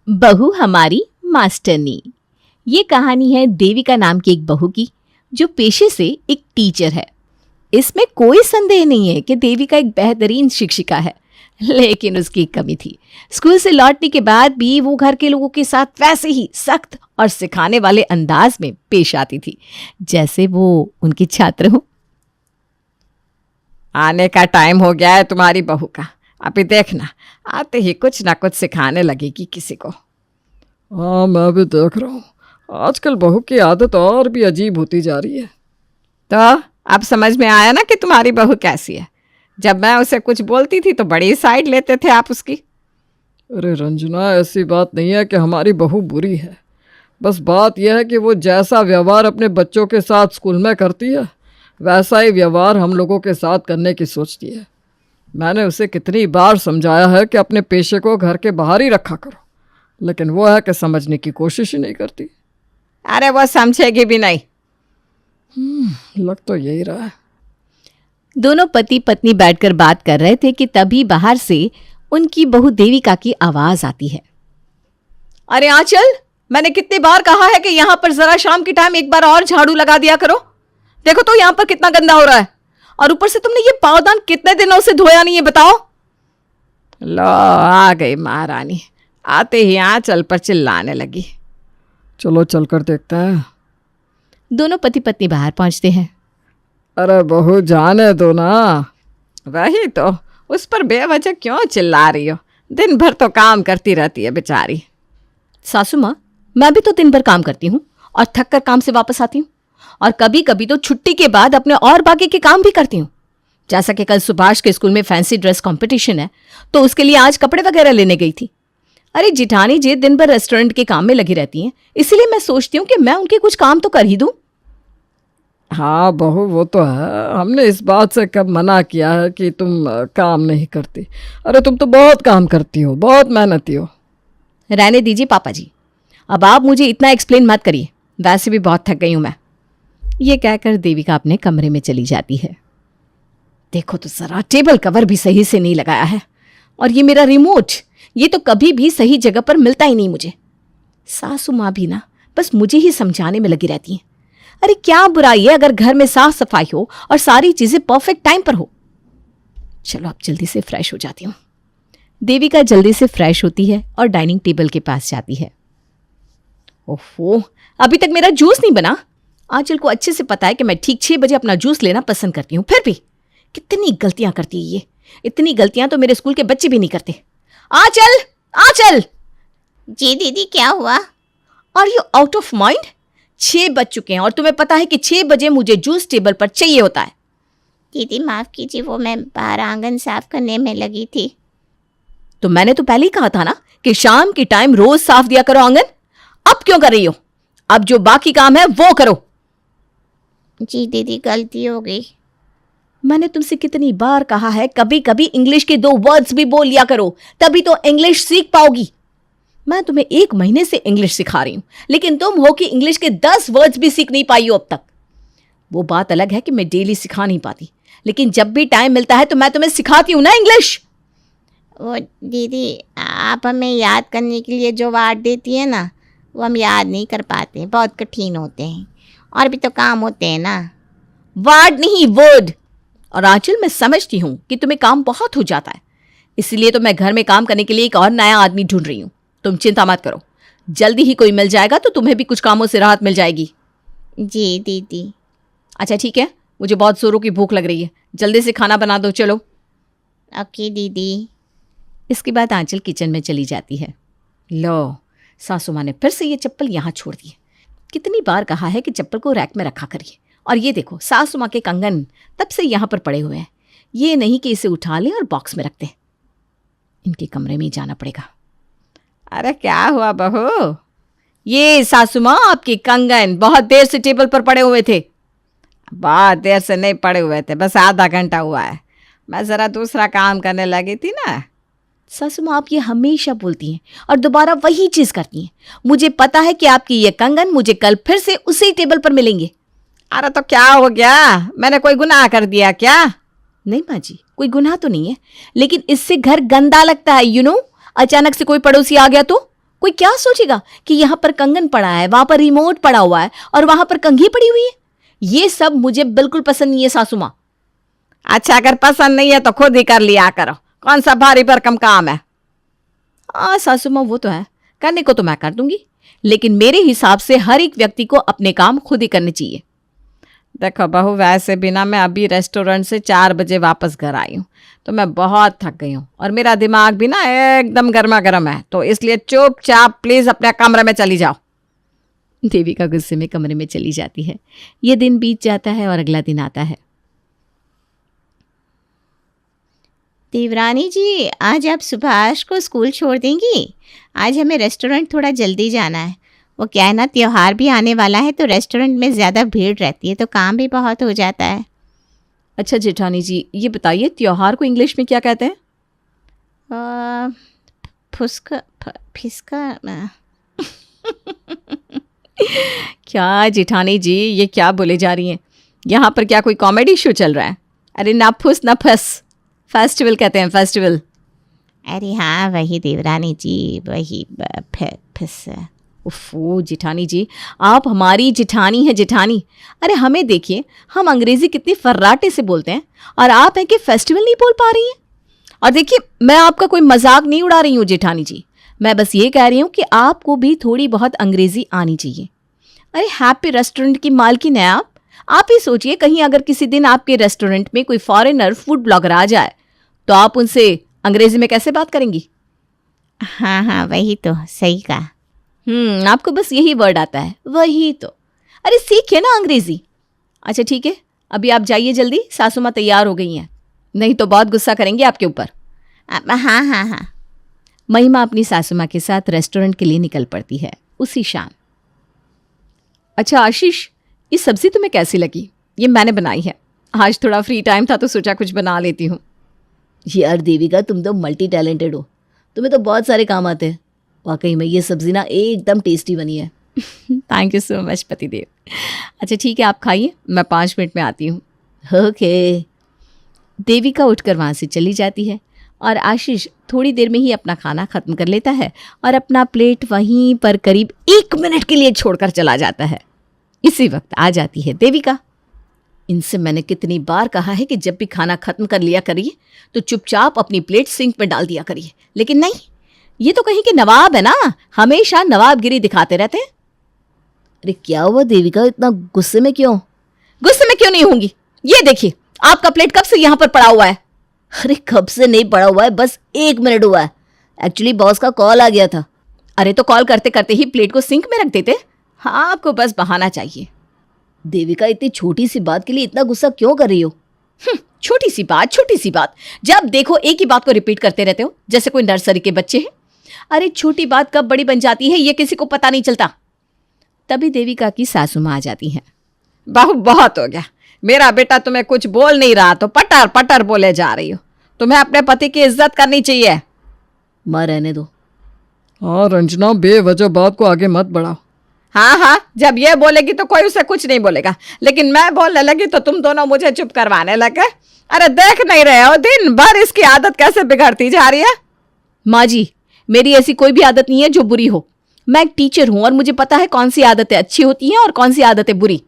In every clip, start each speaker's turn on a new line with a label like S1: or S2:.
S1: बहू हमारी मास्टरनी। ये कहानी है देविका नाम की एक बहू की जो पेशे से एक टीचर है। इसमें कोई संदेह नहीं है कि देविका एक बेहतरीन शिक्षिका है, लेकिन उसकी एक कमी थी। स्कूल से लौटने के बाद भी वो घर के लोगों के साथ वैसे ही सख्त और सिखाने वाले अंदाज में पेश आती थी जैसे वो उनके छात्र हो।
S2: आने का टाइम हो गया है तुम्हारी बहू का, अभी देखना आते ही कुछ ना कुछ सिखाने लगेगी किसी को।
S3: हाँ, मैं भी देख रहा हूँ। आजकल बहू की आदत और भी अजीब होती जा रही है।
S2: तो अब समझ में आया ना कि तुम्हारी बहू कैसी है। जब मैं उसे कुछ बोलती थी तो बड़ी साइड लेते थे आप उसकी।
S3: अरे रंजना, ऐसी बात नहीं है कि हमारी बहू बुरी है। बस बात यह है कि वो जैसा व्यवहार अपने बच्चों के साथ स्कूल में करती है वैसा ही व्यवहार हम लोगों के साथ करने की सोचती है। मैंने उसे कितनी बार समझाया है कि अपने पेशे को घर के बाहर ही रखा करो, लेकिन वो है कि समझने की कोशिश ही नहीं करती।
S2: अरे वो समझेगी भी नहीं।
S3: लग तो यही रहा है।
S1: दोनों पति पत्नी बैठकर बात कर रहे थे कि तभी बाहर से उनकी बहू देविका की आवाज आती है।
S2: अरे आंचल, मैंने कितनी बार कहा है कि यहाँ पर जरा शाम के टाइम एक बार और झाड़ू लगा दिया करो। देखो तो यहाँ पर कितना गंदा हो रहा है, और ऊपर से तुमने ये पावदान कितने दिनों से धोया नहीं है बताओ। लो आ गई महारानी, आते ही आंचल पर चिल्लाने लगी।
S3: चलो चलकर देखते हैं।
S1: दोनों पति पत्नी बाहर पहुंचते हैं।
S3: अरे बहू, जाने दो ना।
S2: वही तो, उस पर बेवजह क्यों चिल्ला रही हो? दिन भर तो काम करती रहती है बेचारी।
S1: सासू माँ, मैं भी तो दिन भर काम करती हूँ और थक कर काम से वापस आती हूँ, और कभी कभी तो छुट्टी के बाद अपने और बाकी के काम भी करती हूँ। जैसा कि कल सुभाष के स्कूल में फैंसी ड्रेस कंपटीशन है, तो उसके लिए आज कपड़े वगैरह लेने गई थी। अरे जिठानी जी दिन भर रेस्टोरेंट के काम में लगी रहती हैं, इसीलिए मैं सोचती हूँ कि मैं उनके कुछ काम तो कर ही दूँ।
S3: हाँ बहू, वो तो है। हमने इस बात से कब मना किया है कि तुम काम नहीं करती। अरे तुम तो बहुत काम करती हो, बहुत मेहनती हो।
S1: रहने दीजिए पापा जी, अब आप मुझे इतना एक्सप्लेन मत करिए, वैसे भी बहुत थक गई हूँ मैं। ये कहकर देविका अपने कमरे में चली जाती है। देखो तो जरा, टेबल कवर भी सही से नहीं लगाया है, और ये मेरा रिमोट, ये तो कभी भी सही जगह पर मिलता ही नहीं मुझे। सासू माँ भी ना बस मुझे ही समझाने में लगी रहती हैं। अरे क्या बुराई है अगर घर में साफ सफाई हो और सारी चीजें परफेक्ट टाइम पर हो। चलो अब जल्दी से फ्रेश हो जाती हूँ। देविका जल्दी से फ्रेश होती है और डाइनिंग टेबल के पास जाती है। ओहो, अभी तक मेरा जूस नहीं बना। आंचल को अच्छे से पता है कि मैं ठीक 6 बजे अपना जूस लेना पसंद करती हूँ, फिर भी कितनी गलतियां करती है ये। इतनी गलतियां तो मेरे स्कूल के बच्चे भी नहीं करते। आंचल, आंचल!
S4: जी दीदी, क्या हुआ?
S1: Are you out of mind? 6 बज चुके हैं और तुम्हें पता है कि 6 बजे मुझे जूस टेबल पर चाहिए होता है।
S4: दीदी माफ कीजिए, वो मैं बाहर आंगन साफ करने में लगी थी।
S1: तो मैंने तो पहले ही कहा था ना कि शाम की टाइम रोज साफ दिया करो आंगन। अब क्यों कर रही हो? अब जो बाकी काम है वो करो।
S4: जी दीदी, गलती हो गई।
S1: मैंने तुमसे कितनी बार कहा है कभी कभी इंग्लिश के 2 वर्ड्स भी बोल लिया करो, तभी तो इंग्लिश सीख पाओगी। मैं तुम्हें 1 महीने से इंग्लिश सिखा रही हूं, लेकिन तुम हो कि इंग्लिश के 10 वर्ड्स भी सीख नहीं पाई हो अब तक। वो बात अलग है कि मैं डेली सिखा नहीं पाती, लेकिन जब भी टाइम मिलता है तो मैं तुम्हें सिखाती हूं ना इंग्लिश।
S4: वो दीदी, आप हमें याद करने के लिए जो वर्ड देती है ना, वो हम याद नहीं कर पाते, बहुत कठिन होते हैं, और भी तो काम होते हैं ना।
S1: वर्ड नहीं, वर्ड। और आंचल, मैं समझती हूं कि तुम्हें काम बहुत हो जाता है, इसलिए तो मैं घर में काम करने के लिए एक और नया आदमी ढूंढ रही हूं। तुम चिंता मत करो, जल्दी ही कोई मिल जाएगा तो तुम्हें भी कुछ कामों से राहत मिल जाएगी।
S4: जी दीदी।
S1: अच्छा ठीक है, मुझे बहुत जोरों की भूख लग रही है, जल्दी से खाना बना दो। चलो।
S4: ओके दीदी।
S1: इसके बाद आंचल किचन में चली जाती है। लो, सासू माँ ने फिर से ये चप्पल यहाँ छोड़ दी है। कितनी बार कहा है कि चप्पल को रैक में रखा करिए, और ये देखो सासू माँ के कंगन तब से यहाँ पर पड़े हुए हैं। ये नहीं कि इसे उठा लें और बॉक्स में रख दें। इनके कमरे में ही जाना पड़ेगा।
S2: अरे क्या हुआ बहू? ये सासू माँ, आपके कंगन बहुत देर से टेबल पर पड़े हुए थे। बहुत देर से नहीं पड़े हुए थे, बस आधा घंटा हुआ है। मैं ज़रा दूसरा काम करने लगी थी ना।
S1: सासू माँ, आप ये हमेशा बोलती हैं और दोबारा वही चीज़ करती हैं। मुझे पता है कि आपके ये कंगन मुझे कल फिर से उसी टेबल पर मिलेंगे।
S2: अरे तो क्या हो गया? मैंने कोई गुनाह कर दिया क्या?
S1: नहीं माँ जी, कोई गुनाह तो नहीं है, लेकिन इससे घर गंदा लगता है। अचानक से कोई पड़ोसी आ गया तो कोई क्या सोचेगा कि यहाँ पर कंगन पड़ा है, वहां पर रिमोट पड़ा हुआ है और वहां पर कंघी पड़ी हुई है। ये सब मुझे बिल्कुल पसंद नहीं है सासू माँ।
S2: अच्छा, अगर पसंद नहीं है तो खुद ही कर लिया करो, कौन सा भारी भरकम काम है।
S1: सासू माँ वो तो है, करने को तो मैं कर दूंगी, लेकिन मेरे हिसाब से हर एक व्यक्ति को अपने काम खुद ही करने चाहिए।
S2: देखो बहू, वैसे भी ना मैं अभी रेस्टोरेंट से 4 बजे वापस घर आई हूँ, तो मैं बहुत थक गई हूँ और मेरा दिमाग भी ना एकदम गर्मा गर्म है, तो इसलिए चुपचाप प्लीज अपने कमरे में चली जाओ।
S1: देविका गुस्से में कमरे में चली जाती है। ये दिन बीत जाता है और अगला दिन आता है।
S4: देवरानी जी, आज आप सुभाष को स्कूल छोड़ देंगी? आज हमें रेस्टोरेंट थोड़ा जल्दी जाना है। वो क्या है ना, त्योहार भी आने वाला है तो रेस्टोरेंट में ज़्यादा भीड़ रहती है, तो काम भी बहुत हो जाता है।
S1: अच्छा जेठानी जी, ये बताइए त्योहार को इंग्लिश में क्या कहते हैं?
S4: फिसका।
S1: क्या जेठानी जी, ये क्या बोले जा रही हैं? यहाँ पर क्या कोई कॉमेडी शो चल रहा है? अरे ना फुस ना फस, फेस्टिवल कहते हैं, फेस्टिवल।
S4: अरे हाँ वही देवरानी जी, वही फिस।
S1: उफ़ो जेठानी जी, आप हमारी जेठानी हैं जेठानी। अरे हमें देखिए, हम अंग्रेजी कितनी फर्राटे से बोलते हैं और आप हैं कि फेस्टिवल नहीं बोल पा रही हैं। और देखिए, मैं आपका कोई मजाक नहीं उड़ा रही हूँ जेठानी जी, मैं बस ये कह रही हूँ कि आपको भी थोड़ी बहुत अंग्रेजी आनी चाहिए। अरे हैप्पी रेस्टोरेंट की मालकिन है आप ही सोचिए, कहीं अगर किसी दिन आपके रेस्टोरेंट में कोई फॉरेनर फूड ब्लॉगर आ जाए तो आप उनसे अंग्रेजी में कैसे बात करेंगी?
S4: हाँ हाँ वही तो, सही कहा।
S1: आपको बस यही वर्ड आता है, वही तो। अरे सीखिए ना अंग्रेजी। अच्छा ठीक है, अभी आप जाइए जल्दी, सासू माँ तैयार हो गई हैं, नहीं तो बहुत गुस्सा करेंगे आपके ऊपर।
S4: हाँ हाँ हाँ।
S1: महिमा अपनी सासू माँ के साथ रेस्टोरेंट के लिए निकल पड़ती है उसी शाम। अच्छा आशीष, ये सब्जी तुम्हें कैसी लगी? ये मैंने बनाई है, आज थोड़ा फ्री टाइम था तो सोचा कुछ बना लेती हूँ।
S5: यार देविका, तुम तो मल्टी टैलेंटेड हो, तुम्हें तो बहुत सारे काम आते हैं। वाकई में ये सब्जी ना एकदम टेस्टी बनी है।
S1: थैंक यू सो मच पतिदेव। अच्छा ठीक है, आप खाइए, मैं 5 मिनट में आती हूँ।
S5: ओके।
S1: देविका उठकर वहाँ से चली जाती है और आशीष थोड़ी देर में ही अपना खाना ख़त्म कर लेता है और अपना प्लेट वहीं पर करीब 1 मिनट के लिए छोड़कर चला जाता है। इसी वक्त आ जाती है देविका। इनसे मैंने कितनी बार कहा है कि जब भी खाना ख़त्म कर लिया करिए तो चुपचाप अपनी प्लेट सिंक में डाल दिया करिए, लेकिन नहीं, ये तो कहीं के नवाब है ना, हमेशा नवाबगिरी दिखाते रहते हैं।
S5: अरे क्या हुआ देविका, इतना गुस्से में क्यों?
S1: गुस्से में क्यों नहीं होंगी? ये देखिए, आपका प्लेट कब से यहाँ पर पड़ा हुआ है?
S5: अरे कब से नहीं पड़ा हुआ है, बस 1 मिनट हुआ है। एक्चुअली बॉस का कॉल आ गया था।
S1: अरे तो कॉल करते करते ही प्लेट को सिंक में रख देते। हाँ, आपको बस बहाना चाहिए।
S5: देविका, इतनी छोटी सी बात के लिए इतना गुस्सा क्यों कर रही हो?
S1: छोटी सी बात, जब देखो एक ही बात को रिपीट करते रहते हो जैसे कोई नर्सरी के बच्चे हैं। अरे छोटी बात कब बड़ी बन जाती है ये किसी को पता नहीं चलता। तभी देविका की सासू माँ आ जाती हैं।
S2: बहू बहुत हो गया, मेरा बेटा तुम्हें कुछ बोल नहीं रहा तो पटर पटर बोले जा रही हो। तुम्हें अपने पति की इज्जत करनी चाहिए।
S5: माँ रहने दो।
S3: हाँ रंजना, बेवजह बात को आगे मत बढ़ाओ।
S2: हाँ, जब ये बोलेगी तो कोई उसे कुछ नहीं बोलेगा, लेकिन मैं बोलने लगी तो तुम दोनों मुझे चुप करवाने लगे। अरे देख नहीं रहे हो दिन भर इसकी आदत कैसे बिगड़ती जा रही है?
S1: माँ जी, मेरी ऐसी कोई भी आदत नहीं है जो बुरी हो। मैं एक टीचर हूं और मुझे पता है कौन सी आदतें अच्छी होती हैं और कौन सी आदतें बुरी।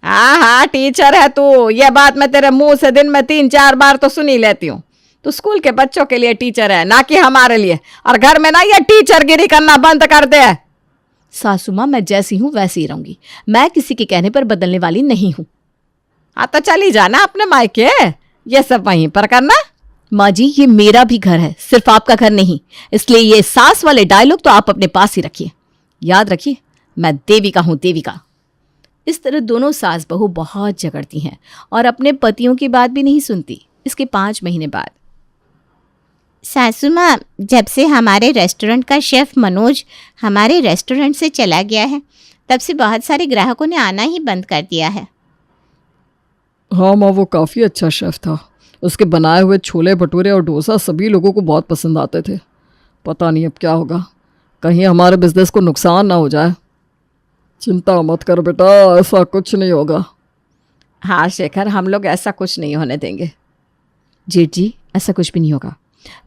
S2: हाँ, टीचर है तू, ये बात मैं तेरे मुंह से दिन में 3-4 बार तो सुनी लेती हूँ। तू स्कूल के बच्चों के लिए टीचर है, ना कि हमारे लिए। और घर में ना ये टीचरगिरी करना बंद कर दे।
S1: सासू माँ, मैं जैसी हूं वैसी ही रहूंगी, मैं किसी के कहने पर बदलने वाली नहीं हूं।
S2: हाँ तो चली जाना अपने मायके, ये सब वहीं पर करना।
S1: माँ जी, ये मेरा भी घर है, सिर्फ आपका घर नहीं, इसलिए ये सास वाले डायलॉग तो आप अपने पास ही रखिए। याद रखिए, मैं देविका हूं, देविका। इस तरह दोनों सास बहू बहुत झगड़ती हैं और अपने पतियों की बात भी नहीं सुनती। इसके 5 महीने बाद
S4: सासू माँ, जब से हमारे रेस्टोरेंट का शेफ़ मनोज हमारे रेस्टोरेंट से चला गया है, तब से बहुत सारे ग्राहकों ने आना ही बंद कर दिया है।
S3: हाँ माँ, वो काफ़ी अच्छा शेफ़ था। उसके बनाए हुए छोले भटूरे और डोसा सभी लोगों को बहुत पसंद आते थे। पता नहीं अब क्या होगा, कहीं हमारे बिजनेस को नुकसान ना हो जाए। चिंता मत कर बेटा, ऐसा कुछ नहीं होगा।
S2: हाँ शेखर, हम लोग ऐसा कुछ नहीं होने देंगे।
S1: जेठ जी, ऐसा कुछ भी नहीं होगा।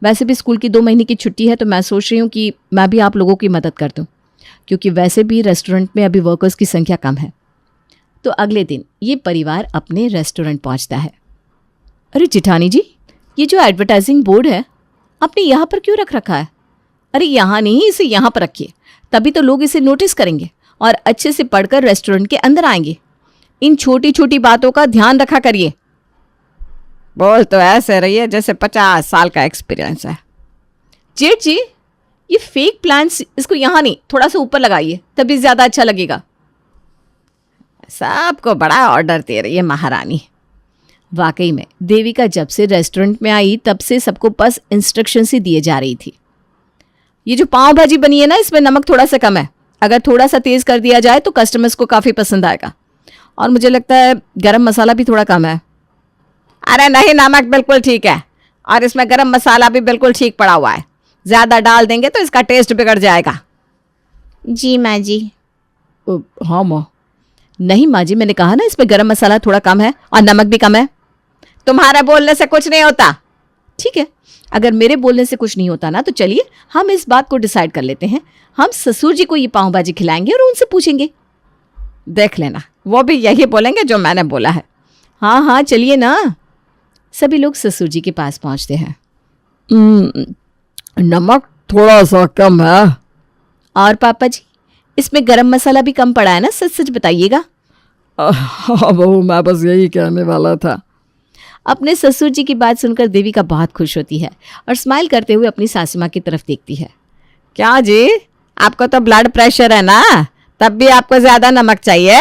S1: वैसे भी स्कूल की 2 महीने की छुट्टी है, तो मैं सोच रही हूँ कि मैं भी आप लोगों की मदद कर दूँ, क्योंकि वैसे भी रेस्टोरेंट में अभी वर्कर्स की संख्या कम है। तो अगले दिन ये परिवार अपने रेस्टोरेंट पहुंचता है। अरे जिठानी जी, ये जो एडवर्टाइजिंग बोर्ड है आपने यहाँ पर क्यों रख रखा है? अरे यहाँ नहीं, इसे यहाँ पर रखिए, तभी तो लोग इसे नोटिस करेंगे और अच्छे से पढ़कर रेस्टोरेंट के अंदर आएंगे। इन छोटी छोटी बातों का ध्यान रखा करिए।
S2: बोल तो ऐसे रही है जैसे 50 साल का एक्सपीरियंस है।
S1: जेठ जी, ये फेक प्लांट्स इसको यहाँ नहीं, थोड़ा सा ऊपर लगाइए, तभी ज़्यादा अच्छा लगेगा।
S2: सबको बड़ा ऑर्डर दे रही है महारानी।
S1: वाकई में देविका जब से रेस्टोरेंट में आई तब से सबको बस इंस्ट्रक्शन ही दिए जा रही थी। ये जो पाव भाजी बनी है ना, इसमें नमक थोड़ा सा कम है, अगर थोड़ा सा तेज़ कर दिया जाए तो कस्टमर्स को काफ़ी पसंद आएगा। और मुझे लगता है गरम मसाला भी थोड़ा कम है।
S2: अरे नहीं, नमक बिल्कुल ठीक है और इसमें गरम मसाला भी बिल्कुल ठीक पड़ा हुआ है। ज़्यादा डाल देंगे तो इसका टेस्ट बिगड़ जाएगा।
S4: जी माँ जी।
S3: हाँ माँ।
S1: नहीं माँ जी, मैंने कहा ना इसमें गरम मसाला थोड़ा कम है और नमक भी कम है।
S2: तुम्हारे बोलने से कुछ नहीं होता।
S1: ठीक है, अगर मेरे बोलने से कुछ नहीं होता ना, तो चलिए हम इस बात को डिसाइड कर लेते हैं। हम ससुर जी को ये पाव भाजी खिलाएंगे और उनसे पूछेंगे।
S2: देख लेना, वो भी यही बोलेंगे जो मैंने बोला है।
S1: हाँ हाँ चलिए ना। सभी लोग ससुर जी के पास पहुंचते हैं।
S3: नमक थोड़ा सा कम है।
S1: और पापा जी, इसमें गरम मसाला भी कम पड़ा है ना, सच सच बताइएगा।
S3: हाँ बहू, मैं बस यही कहने वाला था।
S1: अपने ससुर जी की बात सुनकर देविका बहुत खुश होती है और स्माइल करते हुए अपनी सासू माँ की तरफ देखती है।
S2: क्या जी, आपको तो ब्लड प्रेशर है ना, तब भी आपको ज़्यादा नमक चाहिए?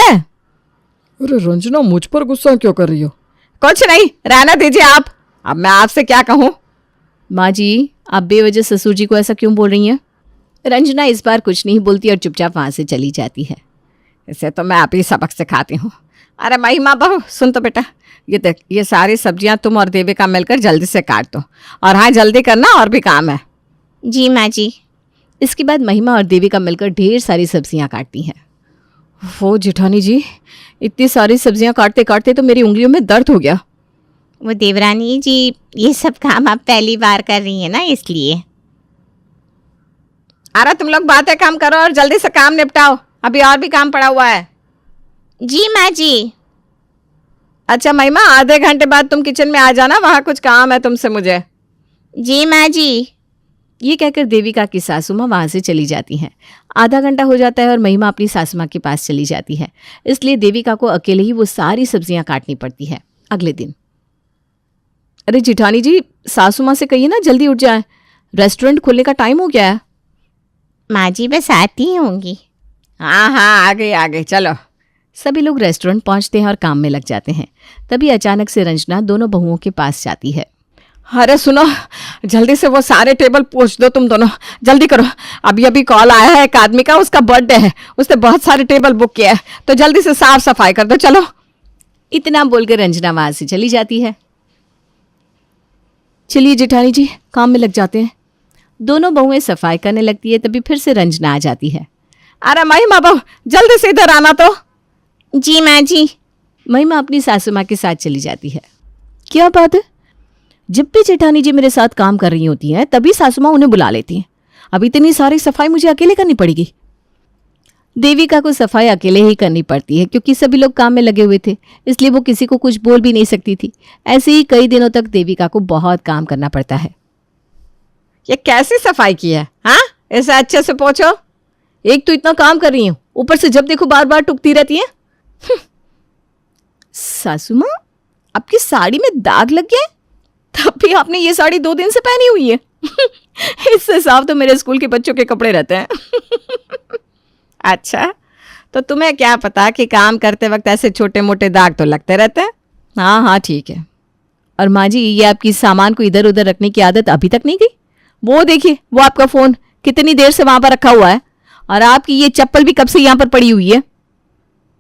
S3: अरे रंजना, मुझ पर गुस्सा क्यों कर रही हो?
S2: कुछ नहीं, रहना दीजिए आप। अब मैं आपसे क्या कहूँ?
S1: माँ जी, आप बेवजह ससुर जी को ऐसा क्यों बोल रही हैं? रंजना इस बार कुछ नहीं बोलती और चुपचाप वहाँ से चली जाती है।
S2: इसे तो मैं आप ही सबक सिखाती हूँ। अरे महिमा बहू, सुन तो बेटा, ये देख, ये सारी सब्जियाँ तुम और देविका मिलकर जल्दी से काट दो। और हाँ, जल्दी करना, और भी काम है।
S4: जी माँ जी।
S1: इसके बाद महिमा और देविका मिलकर ढेर सारी सब्जियाँ काटती हैं।
S2: वो जेठानी जी, इतनी सारी सब्जियाँ काटते काटते तो मेरी उंगलियों में दर्द हो गया।
S4: वो देवरानी जी, ये सब काम आप पहली बार कर रही हैं ना, इसलिए।
S2: अरे तुम लोग बातें कम करो और जल्दी से काम निपटाओ, अभी और भी काम पड़ा हुआ है।
S4: जी माँ जी।
S2: अच्छा महिमा, आधे घंटे बाद तुम किचन में आ जाना, वहाँ कुछ काम है तुमसे मुझे।
S4: जी माँ जी।
S1: ये कहकर देविका की सासू माँ वहाँ से चली जाती हैं। आधा घंटा हो जाता है और महिमा अपनी सासू माँ के पास चली जाती है, इसलिए देविका को अकेले ही वो सारी सब्जियाँ काटनी पड़ती है। अगले दिन,
S2: अरे जेठानी जी, सासू माँ से कहिए ना जल्दी उठ जाए, रेस्टोरेंट खुलने का टाइम हो गया है।
S4: माँ जी बस आती ही होंगी।
S2: हाँ हाँ, आ गई, चलो।
S1: सभी लोग रेस्टोरेंट पहुंचते हैं और काम में लग जाते हैं। तभी अचानक से रंजना दोनों बहुओं के पास जाती है।
S2: अरे सुनो, जल्दी से वो सारे टेबल पोंछ दो, तुम दोनों जल्दी करो। अभी अभी कॉल आया है एक आदमी का, उसका बर्थडे है, उसने बहुत सारे टेबल बुक किया है, तो जल्दी से साफ सफाई कर दो, चलो।
S1: इतना बोलकर रंजना वहां से चली जाती है। चलिए जेठानी जी, काम में लग जाते हैं। दोनों बहुएं सफाई करने लगती है, तभी फिर से रंजना आ जाती है।
S2: अरे महिमा बहू, जल्दी से इधर आना तो।
S4: जी माँ जी।
S1: महिमा अपनी सासू माँ के साथ चली जाती है। क्या बात है, जब भी जेठानी जी मेरे साथ काम कर रही होती हैं तभी सासू माँ उन्हें बुला लेती हैं, अब इतनी सारी सफाई मुझे अकेले करनी पड़ेगी। देविका को सफाई अकेले ही करनी पड़ती है क्योंकि सभी लोग काम में लगे हुए थे, इसलिए वो किसी को कुछ बोल भी नहीं सकती थी। ऐसे ही कई दिनों तक देविका को बहुत काम करना पड़ता है।
S2: ये कैसी सफाई की है? हाँ, ऐसे अच्छे से पोंछो।
S1: एक तो इतना काम कर रही हूँ, ऊपर से जब देखो बार बार टुकती रहती है। सासू माँ, आपकी साड़ी में दाग लग गया है, तब भी आपने ये साड़ी 2 दिन से पहनी हुई है। इससे साफ तो मेरे स्कूल के बच्चों के कपड़े रहते हैं।
S2: अच्छा, तो तुम्हें क्या पता कि काम करते वक्त ऐसे छोटे मोटे दाग तो लगते रहते हैं।
S1: हाँ हाँ ठीक है। और माँ जी, ये आपकी सामान को इधर उधर रखने की आदत अभी तक नहीं गई? वो देखिए, वो आपका फ़ोन कितनी देर से वहाँ पर रखा हुआ है, और आपकी ये चप्पल भी कब से यहाँ पर पड़ी हुई है।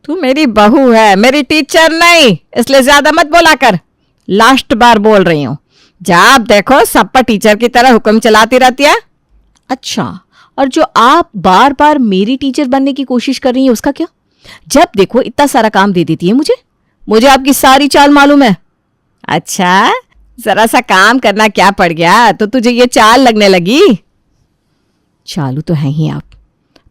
S2: तू मेरी बहू है, मेरी टीचर नहीं, इसलिए ज़्यादा मत बोला कर। लास्ट बार बोल रही हूँ, जब देखो सब पर टीचर की तरह हुक्म चलाती रहती है।
S1: अच्छा, और जो आप बार बार मेरी टीचर बनने की कोशिश कर रही हैं उसका क्या? जब देखो इतना सारा काम दे देती है मुझे आपकी सारी चाल मालूम है।
S2: अच्छा, जरा सा काम करना क्या पड़ गया तो तुझे ये चाल लगने लगी।
S1: चालू तो है ही आप।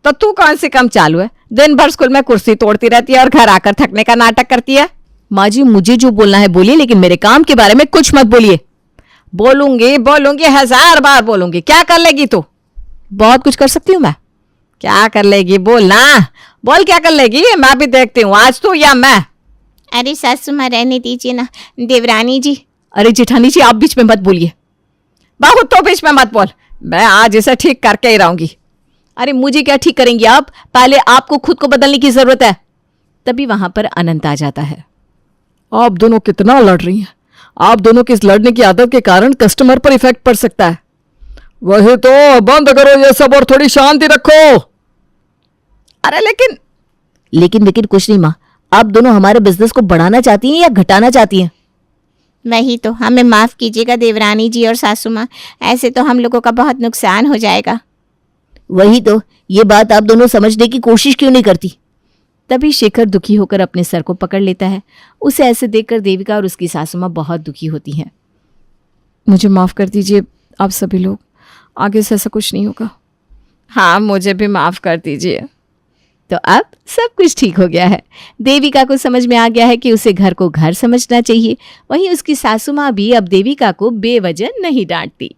S2: तो तू कौन सी कम चालू है? दिन भर स्कूल में कुर्सी तोड़ती रहती है और घर आकर थकने का नाटक करती है।
S1: माँ जी मुझे जो बोलना है बोलिए, लेकिन मेरे काम के बारे में कुछ मत बोलिए।
S2: बोलूंगी बोलूंगी 1000 बार बोलूंगी। क्या कर लेगी तू?
S1: बहुत कुछ कर सकती हूँ मैं।
S2: क्या कर लेगी? बोल ना, बोल क्या कर लेगी? मैं भी देखती हूँ, आज तू या मैं।
S4: अरे सासू माँ रहने दीजिए ना देवरानी जी।
S1: अरे जेठानी जी आप बीच में मत बोलिए।
S2: बहू तो बीच में मत बोल, मैं आज इसे ठीक करके ही रहूंगी।
S1: अरे मुझे क्या ठीक करेंगी आप? पहले आपको खुद को बदलने की जरूरत है। तभी वहां पर अनंत आ जाता है।
S3: आप दोनों कितना लड़ रही हैं। आप दोनों की इस लड़ने की आदत के कारण कस्टमर पर इफेक्ट पड़ सकता है। वही तो, बंद करो ये सब और थोड़ी शांति रखो।
S2: अरे लेकिन
S5: लेकिन कुछ नहीं माँ, आप दोनों हमारे बिजनेस को बढ़ाना चाहती हैं या घटाना चाहती हैं?
S4: वही तो, हमें माफ़ कीजिएगा देवरानी जी और सासू माँ, ऐसे तो हम लोगों का बहुत नुकसान हो जाएगा।
S5: वही तो, ये बात आप दोनों समझने की कोशिश क्यों नहीं करती?
S1: तभी शेखर दुखी होकर अपने सर को पकड़ लेता है। उसे ऐसे देखकर देविका और उसकी सासू माँ बहुत दुखी होती हैं। मुझे माफ़ कर दीजिए आप सभी लोग, आगे से ऐसा कुछ नहीं होगा।
S2: हाँ, मुझे भी माफ कर दीजिए।
S1: तो अब सब कुछ ठीक हो गया है। देविका को समझ में आ गया है कि उसे घर को घर समझना चाहिए। वहीं उसकी सासू माँ भी अब देविका को बेवजह नहीं डांटती।